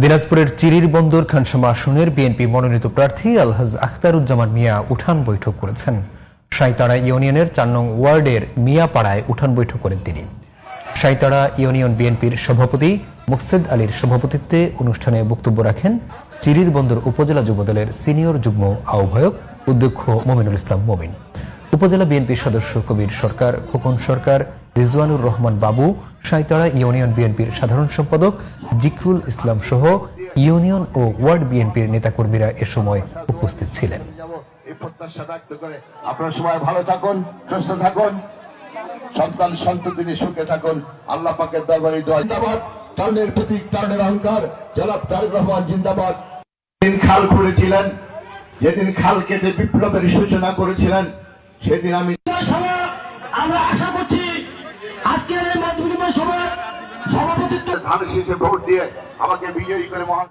দিনাজপুরের চিরির বন্দর খানসামা আসনের বিএনপি মনোনীত প্রার্থী আলহাজ আখতারুজ্জামান মিয়া উঠান বৈঠক করেছেন। সাঁইতাড়া ইউনিয়নের ৪ নং ওয়ার্ডের মিয়াপাড়ায় উঠান বৈঠক করেন তিনি। সাঁইতাড়া ইউনিয়ন বিএনপির সভাপতি মুকসেদ আলীর সভাপতিত্বে অনুষ্ঠানে বক্তব্য রাখেন চিরির বন্দর উপজেলা যুবদলের সিনিয়র যুগ্ম আহ্বায়ক অধ্যক্ষ মমিনুল ইসলাম মমিন, উপজেলা বিএনপির সদস্য কবির সরকার, খোকন সরকার, রিজওয়ানুর রহমান বাবু, সাঁইতাড়া ইউনিয়ন বিএনপির সাধারণ সম্পাদক জিকরুল ইসলাম সহ ইউনিয়ন ও ওয়ার্ড বিএনপির নেতাকর্মীরা এ সময় উপস্থিত ছিলেন। আপনারা সবাই ভালো থাকুন, সুস্থ থাকুন, সন্তান সন্ততি সুখে থাকুন। আল্লাহ পাকের দরবারে দোয়া। জিন্দাবাদ। টার্নের প্রতীক, টার্নের অহংকার জনাব তারেক রহমান জিন্দাবাদ। যেদিন খাল খুঁড়েছিলেন, যেদিন খাল কেটে বিপ্লবের সূচনা করেছিলেন, সেদিন আমরা আশা করছি আজকের এই মত বিনিময় সভার সভাপতিত্ব ধানের শীষে ভোট দিয়ে আমাকে বিজয়ী করে মহান